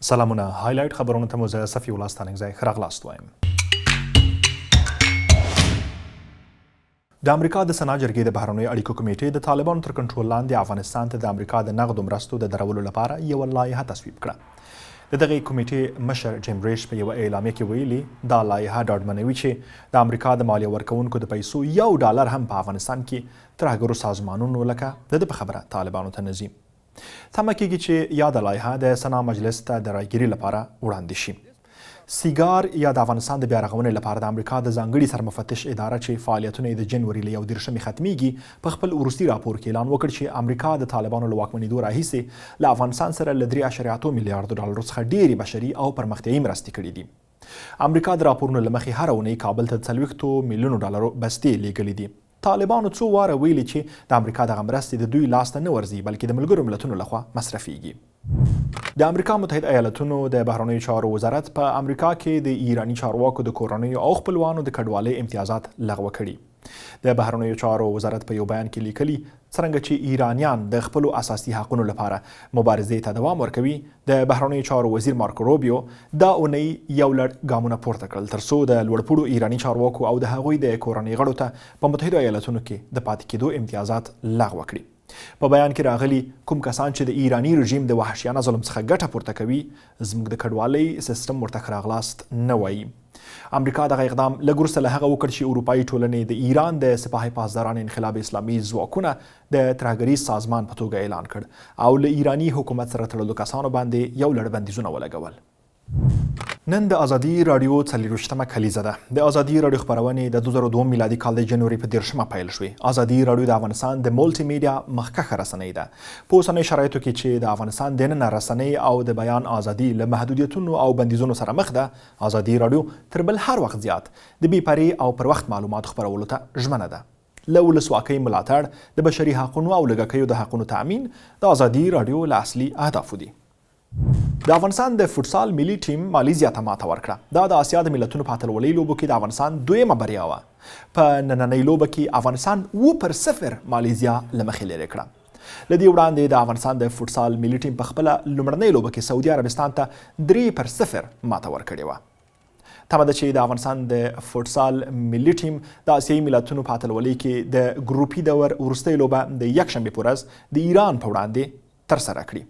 سلامونه هایلایټ خبرونه ته مو زه صفي الله ستانکزی ښه راغلاست وایم. د امریکا د سنا جرګې د بهرنیو اړیکو کمیټې د طالبانو تر کنټرول لاندې افغانستان ته د امریکا د نغدو مرستو د درولو لپاره یوه لایحه تصویب کړه. د دغې کمیټې مشر جیم ریش په یوه اعلامیه کې ویلي دا لایحه ډاډمنوي چې د امریکا د مالیه ورکوونکو د پیسو $1 هم په افغانستان کې ترهګرو سازمانونو لکه د ده په خبره طالبانو ته نه ځي. تمه کېږي چې یاده لایحه د سنا مجلس ته د رایګیري لپاره وړاندې شي. سیګار یا د افغانستان د بیا رغونې لپاره د امریکا د ځانګړي سرمفتش اداره چې فعالیتونه یې د جنوري له 21 ختمیږي په خپل وروستي راپور کې اعلان وکړ چې امریکا د طالبانو له واکمنېدو راهیسې له افغانستان سره له $3.8 میلیارډ څخه ډېرې بشري او پرمختیایي مرستې کړي دي. امریکا د راپورونو له مخې هره اونۍ کابل ته $40 میلیونو بستې لیږلي دي. طالبانو څو واره ویلي چې د امریکا دغه مرستې د دوی لاس ته نه ورځي بلکې د ملګرو ملتونو لخوا مصرفیږي. د امریکا متحده ایالتونو د بهرنیو چارو وزارت په امریکا کې د ایراني چارواکو د کورنیو او خپلوانو د کډوالۍ امتیازات لغوه کړي. د بهرنیو چارو وزارت په یو بیان کې لیکلي څرنګه چې ایرانیان د خپلو اساسي حقونو لپاره مبارزې ته دوام ورکوي، د بهرنیو چارو وزیر مارکو روبیو دا اونۍ یو لړ ګامونه پورته کړل ترڅو د لوړپوړو ایراني چارواکو او د هغوی د کورنۍ غړو ته په متحده ایالتونو کې د پاتې کېدو امتیازات لغوه کړي. په بیان کې راغلي کوم کسان چې د ایراني رژیم د وحشیانه ظلم څخه ګټه پورته کوي زموږ د کډوالۍ سیستم ورته ښه راغلاست نه وایي. امریکا دغه اقدام لږ وروسته له هغه وکړ چې اروپایي ټولنې د ایران د سپاه پاسداران انقلاب اسلامي ځواکونه د ترهګریز سازمان په توګه اعلان کړ او له ایراني حکومت سره تړلو کسانو باندې یو لړ بندیزونه ولګول. نن د ازادي راډیو 40مه کلیزه ده. د ازادي راډیو خپرونې د 2002 میلادي کال د جنوري په 10 پیل شوې. ازادي راډیو د افغانستان د مولټي میډیا مخکښه رسنۍ ده. په اوسنیو شرایطو کې چې د افغانستان دننه رسنۍ او د بیان ازادي له محدودیتونو او بندیزونو سره مخ ده، ازادي راډیو تر بل هر وخت زیات د بې پرې او پر وخت معلومات خپرولو ته ژمنه ده. له ولسواکۍ ملاتړ، د بشري حقونو او لږکیو د حقونو تأمین د ازادي راډیو له اصلي اهدافو دي. د افغانستان د فوټسال ملي ټیم مالیزیا ته ماته ورکړه. دا د اسیا د ملتونو په اتلولۍ لوبو کې د افغانستان دویمه بریا وه. په نننۍ لوبه کې افغانستان 0 مالیزیا له مخې لرې کړه. له دې وړاندې د افغانستان د فوټسال ملي ټیم په خپله لومړنۍ لوبه کې سعودي عربستان ته 3 ماته ورکړې وه. تمه ده چې د افغانستان د فوټسال ملي ټیم د اسیایي ملتونو په اتلولۍ کې د ګروپي دور وروستۍ لوبه د یکشنبې په ورځ د ایران په وړاندې ترسره کړي.